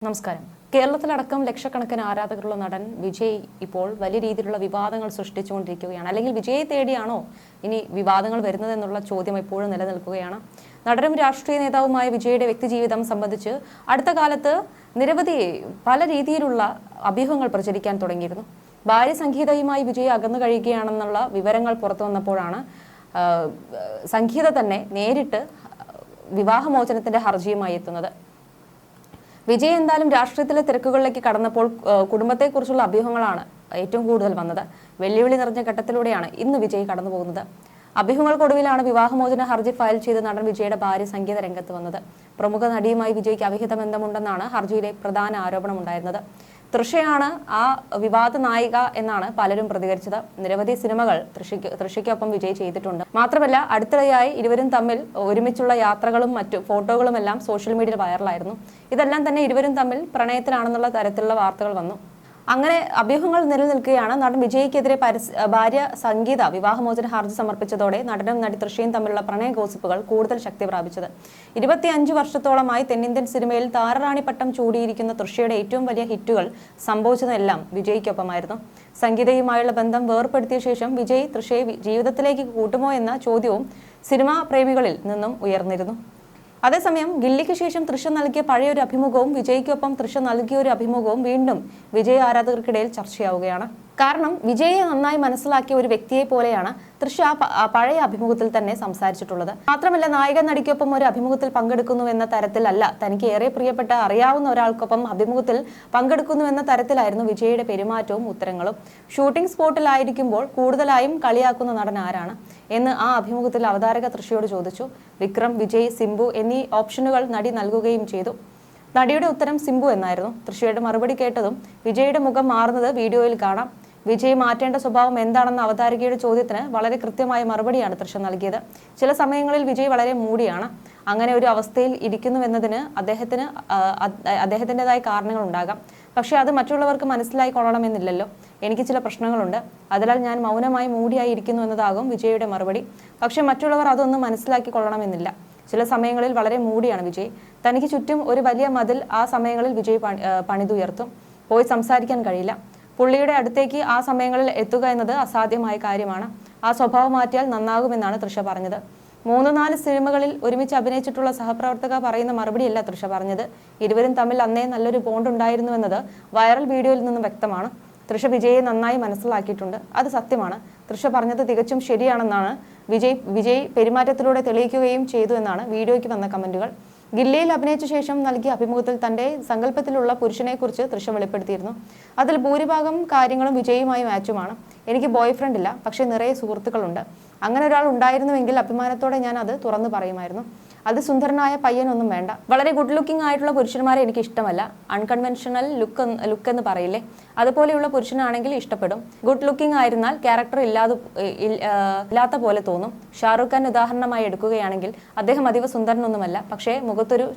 നമസ്കാരം. കേരളത്തിലടക്കം ലക്ഷക്കണക്കിന് ആരാധകരുള്ള നടൻ വിജയ് ഇപ്പോൾ വലിയ രീതിയിലുള്ള വിവാദങ്ങൾ സൃഷ്ടിച്ചുകൊണ്ടിരിക്കുകയാണ്. അല്ലെങ്കിൽ വിജയെ തേടിയാണോ ഇനി വിവാദങ്ങൾ വരുന്നതെന്നുള്ള ചോദ്യം ഇപ്പോഴും നിലനിൽക്കുകയാണ്. നടനും രാഷ്ട്രീയ നേതാവുമായ വിജയുടെ വ്യക്തിജീവിതം സംബന്ധിച്ച് അടുത്ത കാലത്ത് നിരവധി പല രീതിയിലുള്ള അഭ്യൂഹങ്ങൾ പ്രചരിക്കാൻ തുടങ്ങിയിരുന്നു. ഭാര്യ സംഗീതയുമായി വിജയ് അകന്നു കഴിയുകയാണെന്നുള്ള വിവരങ്ങൾ പുറത്തു വന്നപ്പോഴാണ് സംഗീത തന്നെ നേരിട്ട് വിവാഹമോചനത്തിന്റെ ഹർജിയുമായി എത്തുന്നത്. വിജയ് എന്തായാലും രാഷ്ട്രീയത്തിലെ തിരക്കുകളിലേക്ക് കടന്നപ്പോൾ കുടുംബത്തെക്കുറിച്ചുള്ള അഭ്യൂഹങ്ങളാണ് ഏറ്റവും കൂടുതൽ വന്നത്. വെല്ലുവിളി നിറഞ്ഞ ഘട്ടത്തിലൂടെയാണ് ഇന്ന് വിജയ് കടന്നു പോകുന്നത്. അഭ്യൂഹങ്ങൾക്കൊടുവിലാണ് വിവാഹമോചന ഹർജി ഫയൽ ചെയ്ത് നടൻ വിജയുടെ ഭാര്യ സംഗീത രംഗത്ത് വന്നത്. പ്രമുഖ നടിയുമായി വിജയ്ക്ക് അവിഹിത ബന്ധമുണ്ടെന്നാണ് ഹർജിയിലെ പ്രധാന ആരോപണമുണ്ടായിരുന്നത്. തൃഷയാണ് ആ വിവാദ നായിക എന്നാണ് പലരും പ്രതികരിച്ചത്. നിരവധി സിനിമകൾ തൃഷയ്ക്കൊപ്പം വിജയ് ചെയ്തിട്ടുണ്ട്. മാത്രമല്ല, അടുത്തിടെയായി ഇരുവരും തമ്മിൽ ഒരുമിച്ചുള്ള യാത്രകളും മറ്റു ഫോട്ടോകളുമെല്ലാം സോഷ്യൽ മീഡിയയിൽ വൈറലായിരുന്നു. ഇതെല്ലാം തന്നെ ഇരുവരും തമ്മിൽ പ്രണയത്തിലാണെന്നുള്ള തരത്തിലുള്ള വാർത്തകൾ വന്നു. അങ്ങനെ അഭ്യൂഹങ്ങൾ നിലനിൽക്കുകയാണ്. നടൻ വിജയ്ക്കെതിരെ ഭാര്യ സംഗീത വിവാഹമോചന ഹർജി സമർപ്പിച്ചതോടെ നടനും നടി തൃഷയും തമ്മിലുള്ള പ്രണയ ഗോസിപ്പുകൾ കൂടുതൽ ശക്തി പ്രാപിച്ചത്. 25 വർഷത്തോളമായി തെന്നിന്ത്യൻ സിനിമയിൽ താരറാണി പട്ടം ചൂടിയിരിക്കുന്ന തൃഷയുടെ ഏറ്റവും വലിയ ഹിറ്റുകൾ സംഭവിച്ചതെല്ലാം വിജയ്ക്കൊപ്പമായിരുന്നു. സംഗീതയുമായുള്ള ബന്ധം വേർപ്പെടുത്തിയ ശേഷം വിജയ് തൃഷയെ ജീവിതത്തിലേക്ക് കൂട്ടുമോ എന്ന ചോദ്യവും സിനിമാ പ്രേമികളിൽ നിന്നും ഉയർന്നിരുന്നു. അതേസമയം ഗില്ലിക്ക് ശേഷം തൃഷ നൽകിയ പഴയൊരു അഭിമുഖവും വിജയ്ക്കൊപ്പം തൃഷ നൽകിയ ഒരു അഭിമുഖവും വീണ്ടും വിജയ് ആരാധകർക്കിടയിൽ ചർച്ചയാവുകയാണ്. കാരണം വിജയെ നന്നായി മനസ്സിലാക്കിയ ഒരു വ്യക്തിയെ പോലെയാണ് തൃഷ പഴയ അഭിമുഖത്തിൽ തന്നെ സംസാരിച്ചിട്ടുള്ളത്. മാത്രമല്ല, നായിക നടിക്കൊപ്പം ഒരു അഭിമുഖത്തിൽ പങ്കെടുക്കുന്നു എന്ന തരത്തിലല്ല, തനിക്ക് ഏറെ പ്രിയപ്പെട്ട അറിയാവുന്ന ഒരാൾക്കൊപ്പം അഭിമുഖത്തിൽ പങ്കെടുക്കുന്നു എന്ന തരത്തിലായിരുന്നു വിജയുടെ പെരുമാറ്റവും ഉത്തരങ്ങളും. ഷൂട്ടിംഗ് സ്പോട്ടിലായിരിക്കുമ്പോൾ കൂടുതലായും കളിയാക്കുന്ന നടൻ ആരാണ് എന്ന് ആ അഭിമുഖത്തിൽ അവതാരക തൃഷയോട് ചോദിച്ചു. വിക്രം, വിജയ്, സിംബു എന്നീ ഓപ്ഷനുകൾ നടി നൽകുകയും ചെയ്തു. നടിയുടെ ഉത്തരം സിംബു എന്നായിരുന്നു. തൃഷയുടെ മറുപടി കേട്ടതും വിജയുടെ മുഖം മാറുന്നത് വീഡിയോയിൽ കാണാം. വിജയ് മാറ്റേണ്ട സ്വഭാവം എന്താണെന്ന അവതാരകയുടെ ചോദ്യത്തിന് വളരെ കൃത്യമായ മറുപടിയാണ് തൃഷ നൽകിയത്. ചില സമയങ്ങളിൽ വിജയ് വളരെ മൂടിയാണ്. അങ്ങനെ ഒരു അവസ്ഥയിൽ ഇരിക്കുന്നുവെന്നതിന് അദ്ദേഹത്തിൻ്റെതായ കാരണങ്ങൾ ഉണ്ടാകാം. പക്ഷേ അത് മറ്റുള്ളവർക്ക് മനസ്സിലായി കൊള്ളണമെന്നില്ലല്ലോ. എനിക്ക് ചില പ്രശ്നങ്ങളുണ്ട്, അതിനാൽ ഞാൻ മൗനമായി മൂടിയായി ഇരിക്കുന്നു എന്നതാകും വിജയുടെ മറുപടി. പക്ഷേ മറ്റുള്ളവർ അതൊന്നും മനസ്സിലാക്കി കൊള്ളണമെന്നില്ല. ചില സമയങ്ങളിൽ വളരെ മൂടിയാണ് വിജയ്. തനിക്ക് ചുറ്റും ഒരു വലിയ മതിൽ ആ സമയങ്ങളിൽ വിജയ് പണിതുയർത്തും. പോയി സംസാരിക്കാൻ കഴിയില്ല. പുള്ളിയുടെ അടുത്തേക്ക് ആ സമയങ്ങളിൽ എത്തുക എന്നത് അസാധ്യമായ കാര്യമാണ്. ആ സ്വഭാവം മാറ്റിയാൽ നന്നാകുമെന്നാണ് തൃഷ പറഞ്ഞത്. 3-4 സിനിമകളിൽ ഒരുമിച്ച് അഭിനയിച്ചിട്ടുള്ള സഹപ്രവർത്തക പറയുന്ന മറുപടിയല്ല തൃഷ പറഞ്ഞത്. ഇരുവരും തമ്മിൽ അന്നേ നല്ലൊരു ബോണ്ട് ഉണ്ടായിരുന്നുവെന്നത് വൈറൽ വീഡിയോയിൽ നിന്നും വ്യക്തമാണ്. തൃഷ വിജയെ നന്നായി മനസ്സിലാക്കിയിട്ടുണ്ട്. അത് സത്യമാണ്. തൃഷ പറഞ്ഞത് തികച്ചും ശരിയാണെന്നാണ് വിജയ് പെരുമാറ്റത്തിലൂടെ തെളിയിക്കുകയും ചെയ്തു എന്നാണ് വീഡിയോയ്ക്ക് വന്ന കമന്റുകൾ. ഗില്ലിയിൽ അഭിനയിച്ച ശേഷം നൽകിയ അഭിമുഖത്തിൽ തന്റെ സങ്കല്പത്തിലുള്ള പുരുഷനെക്കുറിച്ച് തൃഷ വെളിപ്പെടുത്തിയിരുന്നു. അതിൽ ഭൂരിഭാഗം കാര്യങ്ങളും വിജയുമായി മാച്ചുമാണ്. എനിക്ക് ബോയ് ഫ്രണ്ട് ഇല്ല, പക്ഷേ നിറയെ സുഹൃത്തുക്കളുണ്ട്. അങ്ങനെ ഒരാൾ ഉണ്ടായിരുന്നുവെങ്കിൽ അഭിമാനത്തോടെ ഞാൻ അത് തുറന്നു പറയുമായിരുന്നു. അത് സുന്ദരനായ പയ്യനൊന്നും വേണ്ട. വളരെ ഗുഡ് ലുക്കിംഗ് ആയിട്ടുള്ള പുരുഷന്മാരെ എനിക്ക് ഇഷ്ടമല്ല. അൺകൺവെൻഷണൽ ലുക്ക് എന്ന് പറയില്ലേ, അതുപോലെയുള്ള പുരുഷനാണെങ്കിൽ ഇഷ്ടപ്പെടും. ഗുഡ് ലുക്കിംഗ് ആയിരുന്നാൽ ക്യാരക്ടർ ഇല്ലാത്ത പോലെ തോന്നും. ഷാറുഖ് ഖാൻ ഉദാഹരണമായി എടുക്കുകയാണെങ്കിൽ അദ്ദേഹം അതീവ സുന്ദരനൊന്നുമല്ല, പക്ഷേ മുഖത്തൊരു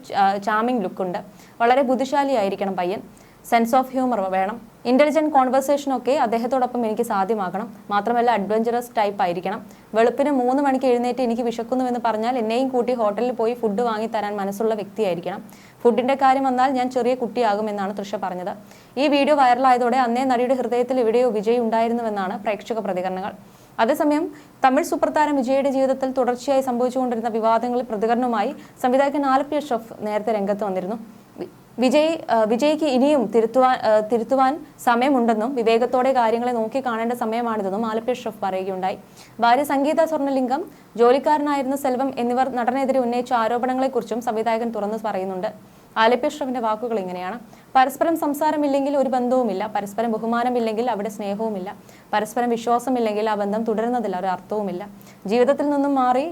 ചാമിങ് ലുക്കുണ്ട്. വളരെ ബുദ്ധിശാലിയായിരിക്കണം പയ്യൻ. സെൻസ് ഓഫ് ഹ്യൂമർ വേണം. ഇന്റലിജന്റ് കോൺവെർസേഷനൊക്കെ അദ്ദേഹത്തോടൊപ്പം എനിക്ക് സാധ്യമാകണം. മാത്രമല്ല, അഡ്വഞ്ചറസ് ടൈപ്പ് ആയിരിക്കണം. വെളുപ്പിന് 3 മണിക്ക് എഴുന്നേറ്റ് എനിക്ക് വിശക്കുന്നുവെന്ന് പറഞ്ഞാൽ എന്നെയും കൂട്ടി ഹോട്ടലിൽ പോയി ഫുഡ് വാങ്ങി തരാൻ മനസ്സുള്ള വ്യക്തിയായിരിക്കണം. ഫുഡിന്റെ കാര്യം വന്നാൽ ഞാൻ ചെറിയ കുട്ടിയാകുമെന്നാണ് തൃഷ പറഞ്ഞത്. ഈ വീഡിയോ വൈറലായതോടെ അന്നേ നടിയുടെ ഹൃദയത്തിൽ എവിടെയോ വിജയ് ഉണ്ടായിരുന്നുവെന്നാണ് പ്രേക്ഷക പ്രതികരണങ്ങൾ. അതേസമയം തമിഴ് സൂപ്പർ താരം വിജയുടെ ജീവിതത്തിൽ തുടർച്ചയായി സംഭവിച്ചുകൊണ്ടിരുന്ന വിവാദങ്ങളിൽ പ്രതികരണവുമായി സംവിധായകൻ ആലപ്പി അഷ്റഫ് നേരത്തെ രംഗത്ത് വന്നിരുന്നു. വിജയ്ക്ക് ഇനിയും തിരുത്തുവാൻ സമയമുണ്ടെന്നും വിവേകത്തോടെ കാര്യങ്ങളെ നോക്കി കാണേണ്ട സമയമാണിതെന്നും ആലപ്പി അഷ്റഫ് പറയുകയുണ്ടായി. ഭാര്യ സംഗീത സ്വർണ്ണലിംഗം, ജോലിക്കാരനായിരുന്ന സെൽവം എന്നിവർ നടനെതിരെ ഉന്നയിച്ച ആരോപണങ്ങളെക്കുറിച്ചും സംവിധായകൻ തുറന്നു പറയുന്നുണ്ട്. ആലപ്പി അഷ്റഫിന്റെ വാക്കുകൾ ഇങ്ങനെയാണ്: പരസ്പരം സംസാരമില്ലെങ്കിൽ ഒരു ബന്ധവുമില്ല. പരസ്പരം ബഹുമാനമില്ലെങ്കിൽ അവിടെ സ്നേഹവുമില്ല. പരസ്പരം വിശ്വാസമില്ലെങ്കിൽ ആ ബന്ധം തുടരുന്നതിൽ ഒരു അർത്ഥവുമില്ല. ജീവിതത്തിൽ നിന്നും മാറി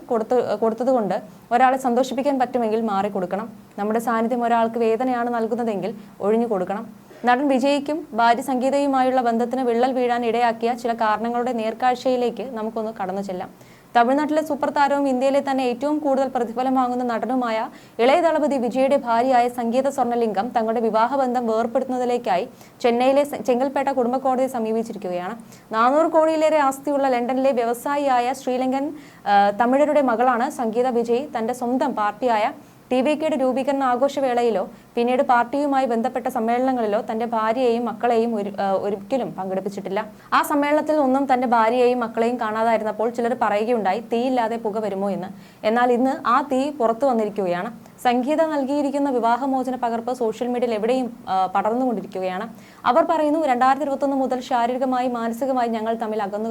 കൊടുത്തതുകൊണ്ട് ഒരാളെ സന്തോഷിപ്പിക്കാൻ പറ്റുമെങ്കിൽ മാറി കൊടുക്കണം. നമ്മുടെ സാന്നിധ്യം ഒരാൾക്ക് വേദനയാണ് നൽകുന്നതെങ്കിൽ ഒഴിഞ്ഞു കൊടുക്കണം. നടൻ വിജയ്ക്കും ഭാര്യ സംഗീതയുമായുള്ള ബന്ധത്തിന് വിള്ളൽ വീഴാൻ ഇടയാക്കിയ ചില കാരണങ്ങളുടെ നേർക്കാഴ്ചയിലേക്ക് നമുക്കൊന്ന് കടന്നു ചെല്ലാം. തമിഴ്നാട്ടിലെ സൂപ്പർ താരവും ഇന്ത്യയിലെ തന്നെ ഏറ്റവും കൂടുതൽ പ്രതിഫലം വാങ്ങുന്ന നടനുമായ ഇളയ ദളപതി വിജയുടെ ഭാര്യയായ സംഗീത സ്വർണ്ണലിംഗം തങ്ങളുടെ വിവാഹബന്ധം വേർപ്പെടുത്തുന്നതിലേക്കായി ചെന്നൈയിലെ ചെങ്കൽപ്പേട്ട കുടുംബ കോടതിയെ സമീപിച്ചിരിക്കുകയാണ്. 400 കോടിയിലേറെ ആസ്തിയുള്ള ലണ്ടനിലെ വ്യവസായിയായ ശ്രീലങ്കൻ തമിഴരുടെ മകളാണ് സംഗീത വിജയ്. തന്റെ സ്വന്തം പാർട്ടിയായ TVKയുടെ രൂപീകരണ ആഘോഷവേളയിലോ പിന്നീട് പാർട്ടിയുമായി ബന്ധപ്പെട്ട സമ്മേളനങ്ങളിലോ തന്റെ ഭാര്യയെയും മക്കളെയും ഒരിക്കലും പങ്കെടുപ്പിച്ചിട്ടില്ല. ആ സമ്മേളനത്തിൽ ഒന്നും തന്റെ ഭാര്യയെയും മക്കളെയും കാണാതായിരുന്നപ്പോൾ ചിലർ പറയുകയുണ്ടായി തീയില്ലാതെ പുക വരുമോ എന്ന്. എന്നാൽ ഇന്ന് ആ തീ പുറത്തു വന്നിരിക്കുകയാണ്. സംഗീത നൽകിയിരിക്കുന്ന വിവാഹമോചന പകർപ്പ് സോഷ്യൽ മീഡിയയിൽ എവിടെയും പടർന്നുകൊണ്ടിരിക്കുകയാണ്. അവർ പറയുന്നു, 2021 മുതൽ ശാരീരികമായി മാനസികമായി ഞങ്ങൾ തമ്മിൽ അകന്നു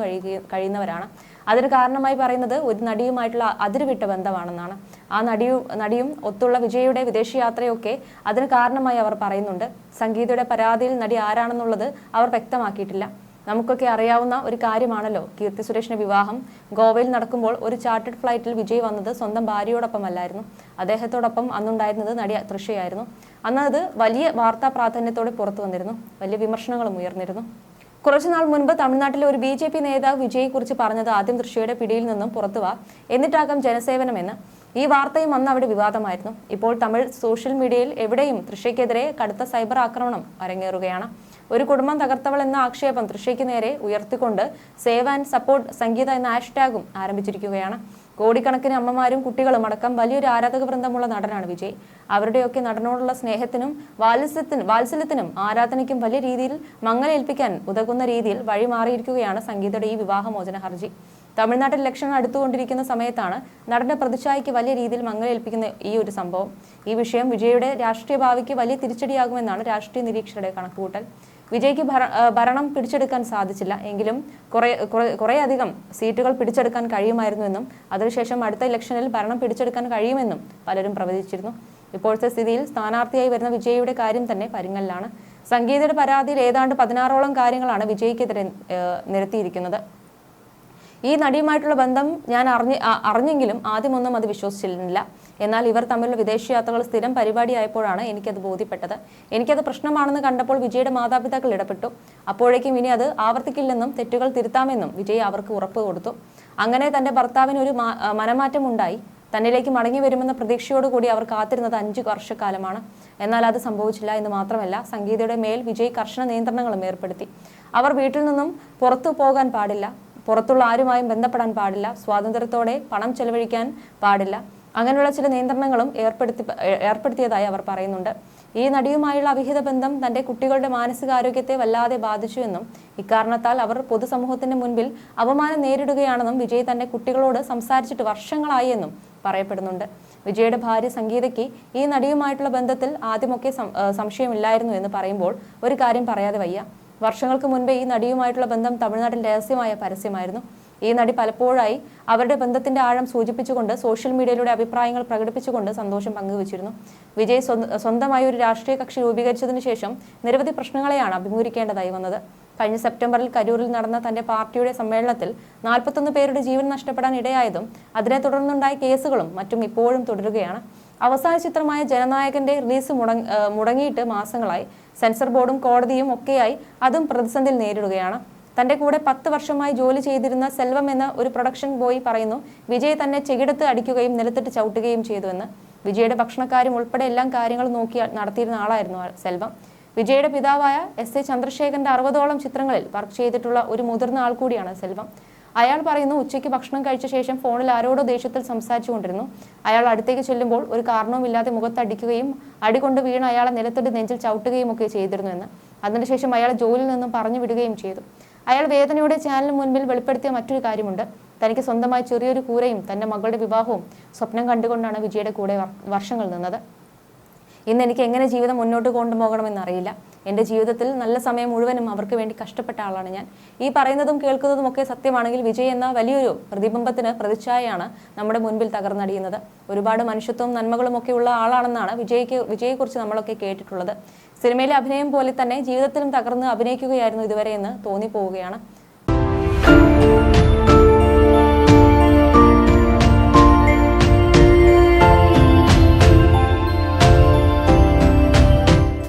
കഴിയുന്നവരാണ്. അതിന് കാരണമായി പറയുന്നത് ഒരു നടിയുമായിട്ടുള്ള അതിരുവിട്ട ബന്ധമാണെന്നാണ്. ആ നടിയും ഒത്തുള്ള വിജയയുടെ വിദേശയാത്രയൊക്കെ അതിന് കാരണമായി അവർ പറയുന്നുണ്ട്. സംഗീതയുടെ പരാതിയിൽ നടി ആരാണെന്നുള്ളത് അവർ വ്യക്തമാക്കിയിട്ടില്ല. നമുക്കൊക്കെ അറിയാവുന്ന ഒരു കാര്യമാണല്ലോ കീർത്തി സുരേഷിന്റെ വിവാഹം. ഗോവയിൽ നടക്കുമ്പോൾ ഒരു ചാർട്ടേഡ് ഫ്ലൈറ്റിൽ വിജയ് വന്നത് സ്വന്തം ഭാര്യയോടൊപ്പമല്ലായിരുന്നു. അദ്ദേഹത്തോടൊപ്പം അന്നുണ്ടായിരുന്നത് നടി തൃഷയായിരുന്നു. അന്ന് അത് വലിയ വാർത്താ പ്രാധാന്യത്തോടെ പുറത്തു വന്നിരുന്നു. വലിയ വിമർശനങ്ങളും ഉയർന്നിരുന്നു. കുറച്ചുനാൾ മുൻപ് തമിഴ്നാട്ടിലെ ഒരു BJP നേതാവ് വിജയെക്കുറിച്ച് പറഞ്ഞത് ആദ്യം തൃഷയുടെ പിടിയിൽ നിന്നും പുറത്തുവാ, എന്നിട്ടാകാം ജനസേവനമെന്ന്. ഈ വാർത്തയും അന്ന് അവിടെ വിവാദമായിരുന്നു. ഇപ്പോൾ തമിഴ് സോഷ്യൽ മീഡിയയിൽ എവിടെയും തൃഷയ്ക്കെതിരെ കടുത്ത സൈബർ ആക്രമണം അരങ്ങേറുകയാണ്. ഒരു കുടുംബം തകർത്തവൾ എന്ന ആക്ഷേപം തൃഷയ്ക്ക് നേരെ ഉയർത്തിക്കൊണ്ട് സേവ് ആൻഡ് സപ്പോർട്ട് സംഗീത എന്ന ഹാഷ്ടാഗും ആരംഭിച്ചിരിക്കുകയാണ്. കോടിക്കണക്കിന് അമ്മമാരും കുട്ടികളും അടക്കം വലിയൊരു ആരാധക വൃന്ദമുള്ള നടനാണ് വിജയ്. അവരുടെയൊക്കെ നടനോടുള്ള സ്നേഹത്തിനും വാത്സല്യത്തിനും ആരാധനയ്ക്കും വലിയ രീതിയിൽ മങ്ങലേൽപ്പിക്കാൻ ഉതകുന്ന രീതിയിൽ വഴിമാറിയിരിക്കുകയാണ് സംഗീതയുടെ ഈ വിവാഹമോചന ഹർജി. തമിഴ്നാട്ടിൽ ഇലക്ഷൻ അടുത്തുകൊണ്ടിരിക്കുന്ന സമയത്താണ് നടന്റെ പ്രതിച്ഛായയ്ക്ക് വലിയ രീതിയിൽ മങ്ങലേൽപ്പിക്കുന്ന ഈ ഒരു സംഭവം. ഈ വിഷയം വിജയുടെ രാഷ്ട്രീയ ഭാവിക്ക് വലിയ തിരിച്ചടിയാകുമെന്നാണ് രാഷ്ട്രീയ നിരീക്ഷകരുടെ കണക്കുകൂട്ടൽ. വിജയ്ക്ക് ഭരണം പിടിച്ചെടുക്കാൻ സാധിച്ചില്ല എങ്കിലും കുറേയധികം സീറ്റുകൾ പിടിച്ചെടുക്കാൻ കഴിയുമായിരുന്നുവെന്നും അതിനുശേഷം അടുത്ത ഇലക്ഷനിൽ ഭരണം പിടിച്ചെടുക്കാൻ കഴിയുമെന്നും പലരും പ്രവചിച്ചിരുന്നു. ഇപ്പോഴത്തെ സ്ഥിതിയിൽ സ്ഥാനാർത്ഥിയായി വരുന്ന വിജയുടെ കാര്യം തന്നെ പരിങ്ങലിലാണ്. സംഗീതയുടെ പരാതിയിൽ ഏതാണ്ട് 16ഓളം കാര്യങ്ങളാണ് വിജയ്ക്കെതിരെ നിരത്തിയിരിക്കുന്നത്. ഈ നടിയുമായിട്ടുള്ള ബന്ധം ഞാൻ അറിഞ്ഞെങ്കിലും ആദ്യമൊന്നും അത് വിശ്വസിച്ചിരുന്നില്ല. എന്നാൽ ഇവർ തമ്മിലുള്ള വിദേശയാത്രകൾ സ്ഥിരം പരിപാടിയായപ്പോഴാണ് എനിക്കത് ബോധ്യപ്പെട്ടത്. എനിക്കത് പ്രശ്നമാണെന്ന് കണ്ടപ്പോൾ വിജയുടെ മാതാപിതാക്കൾ ഇടപെട്ടു. അപ്പോഴേക്കും ഇനി അത് ആവർത്തിക്കില്ലെന്നും തെറ്റുകൾ തിരുത്താമെന്നും വിജയ് അവർക്ക് ഉറപ്പ് കൊടുത്തു. അങ്ങനെ തന്റെ ഭർത്താവിന് ഒരു മനമാറ്റം ഉണ്ടായി. തന്നിലേക്ക് മടങ്ങി വരുമെന്ന പ്രതീക്ഷയോടുകൂടി അവർ കാത്തിരുന്നത് 5 വർഷക്കാലമാണ്. എന്നാൽ അത് സംഭവിച്ചില്ല എന്ന് മാത്രമല്ല, സംഗീതയുടെ മേൽ വിജയ് കർശന നിയന്ത്രണങ്ങളും ഏർപ്പെടുത്തി. അവർ വീട്ടിൽ നിന്നും പുറത്തു പോകാൻ പാടില്ല, പുറത്തുള്ള ആരുമായും ബന്ധപ്പെടാൻ പാടില്ല, സ്വാതന്ത്ര്യത്തോടെ പണം ചെലവഴിക്കാൻ പാടില്ല, അങ്ങനെയുള്ള ചില നിയന്ത്രണങ്ങളും ഏർപ്പെടുത്തിയതായി അവർ പറയുന്നുണ്ട്. ഈ നടിയുമായുള്ള അവിഹിത ബന്ധം തന്റെ കുട്ടികളുടെ മാനസികാരോഗ്യത്തെ വല്ലാതെ ബാധിച്ചു എന്നും ഇക്കാരണത്താൽ അവർ പൊതുസമൂഹത്തിന്റെ മുൻപിൽ അപമാനം നേരിടുകയാണെന്നും വിജയ് തന്റെ കുട്ടികളോട് സംസാരിച്ചിട്ട് വർഷങ്ങളായി എന്നും പറയപ്പെടുന്നുണ്ട്. വിജയുടെ ഭാര്യ സംഗീതയ്ക്ക് ഈ നടിയുമായിട്ടുള്ള ബന്ധത്തിൽ ആദ്യമൊക്കെ സംശയമില്ലായിരുന്നു എന്ന് പറയുമ്പോൾ ഒരു കാര്യം പറയാതെ വയ്യ. വർഷങ്ങൾക്ക് മുൻപേ ഈ നടിയുമായിട്ടുള്ള ബന്ധം തമിഴ്നാട്ടിൽ രഹസ്യമായ പരസ്യമായിരുന്നു. ഈ നടി പലപ്പോഴായി അവരുടെ ബന്ധത്തിന്റെ ആഴം സൂചിപ്പിച്ചുകൊണ്ട് സോഷ്യൽ മീഡിയയിലൂടെ അഭിപ്രായങ്ങൾ പ്രകടിപ്പിച്ചുകൊണ്ട് സന്തോഷം പങ്കുവച്ചിരുന്നു. വിജയ് സ്വന്തമായി ഒരു രാഷ്ട്രീയ കക്ഷി രൂപീകരിച്ചതിനു ശേഷം നിരവധി പ്രശ്നങ്ങളെയാണ് അഭിമുഖീകരിക്കേണ്ടതായി വന്നത്. കഴിഞ്ഞ സെപ്റ്റംബറിൽ കരൂരിൽ നടന്ന തന്റെ പാർട്ടിയുടെ സമ്മേളനത്തിൽ 41 പേരുടെ ജീവൻ നഷ്ടപ്പെടാൻ ഇടയായതും അതിനെ തുടർന്നുണ്ടായ കേസുകളും മറ്റും ഇപ്പോഴും തുടരുകയാണ്. അവസാന ചിത്രമായ ജനനായകന്റെ റിലീസ് മുടങ്ങിയിട്ട് മാസങ്ങളായി. സെൻസർ ബോർഡും കോടതിയും ഒക്കെയായി അതും പ്രതിസന്ധിയിൽ നേരിടുകയാണ്. തന്റെ കൂടെ 10 വർഷമായി ജോലി ചെയ്തിരുന്ന സെൽവം എന്ന ഒരു പ്രൊഡക്ഷൻ ബോയ് പറയുന്നു, വിജയ് തന്നെ ചെകിടത്ത് അടിക്കുകയും നിലത്തിട്ട് ചവിട്ടുകയും ചെയ്തുവെന്ന്. വിജയുടെ ഭക്ഷണക്കാരും ഉൾപ്പെടെ എല്ലാ കാര്യങ്ങളും നോക്കി നടത്തിയിരുന്ന ആളായിരുന്നു സെൽവം. വിജയുടെ പിതാവായ SA ചന്ദ്രശേഖരന്റെ 60ഓളം ചിത്രങ്ങളിൽ വർക്ക് ചെയ്തിട്ടുള്ള ഒരു മുതിർന്ന ആൾ കൂടിയാണ് സെൽവം. അയാൾ പറയുന്നു, ഉച്ചയ്ക്ക് ഭക്ഷണം കഴിച്ച ശേഷം ഫോണിൽ ആരോടോ ദേഷ്യത്തിൽ സംസാരിച്ചു കൊണ്ടിരുന്നു. അയാൾ അടുത്തേക്ക് ചെല്ലുമ്പോൾ ഒരു കാരണവുമില്ലാതെ മുഖത്തടിക്കുകയും അടികൊണ്ട് വീണ് അയാളെ നിലത്തിട്ട് നെഞ്ചിൽ ചവിട്ടുകയും ഒക്കെ ചെയ്തിരുന്നുവെന്ന്. അതിനുശേഷം അയാളെ ജോലിയിൽ നിന്നും പറഞ്ഞു വിടുകയും ചെയ്തു. അയാൾ വേദനയോടെ ചാനലിന് മുൻപിൽ വെളിപ്പെടുത്തിയ മറ്റൊരു കാര്യമുണ്ട്. തനിക്ക് സ്വന്തമായി ചെറിയൊരു കൂരയും തന്റെ മകളുടെ വിവാഹവും സ്വപ്നം കണ്ടുകൊണ്ടാണ് വിജയുടെ കൂടെ വർഷങ്ങൾ നിന്നത്. ഇന്ന് എനിക്ക് എങ്ങനെ ജീവിതം മുന്നോട്ട് കൊണ്ടുപോകണമെന്നറിയില്ല. എൻ്റെ ജീവിതത്തിൽ നല്ല സമയം മുഴുവനും അവർക്ക് വേണ്ടി കഷ്ടപ്പെട്ട ആളാണ് ഞാൻ. ഈ പറയുന്നതും കേൾക്കുന്നതും ഒക്കെ സത്യമാണെങ്കിൽ വിജയ് എന്ന വലിയൊരു പ്രതിബിംബത്തിന് പ്രതിച്ഛായയാണ് നമ്മുടെ മുൻപിൽ തകർന്നടിയുന്നത്. ഒരുപാട് മനുഷ്യത്വവും നന്മകളും ഒക്കെ ഉള്ള ആളാണെന്നാണ് വിജയെക്കുറിച്ച് നമ്മളൊക്കെ കേട്ടിട്ടുള്ളത്. സിനിമയിലെ അഭിനയം പോലെ തന്നെ ജീവിതത്തിലും തകർന്ന് അഭിനയിക്കുകയായിരുന്നു ഇതുവരെ എന്ന് തോന്നിപ്പോവുകയാണ്.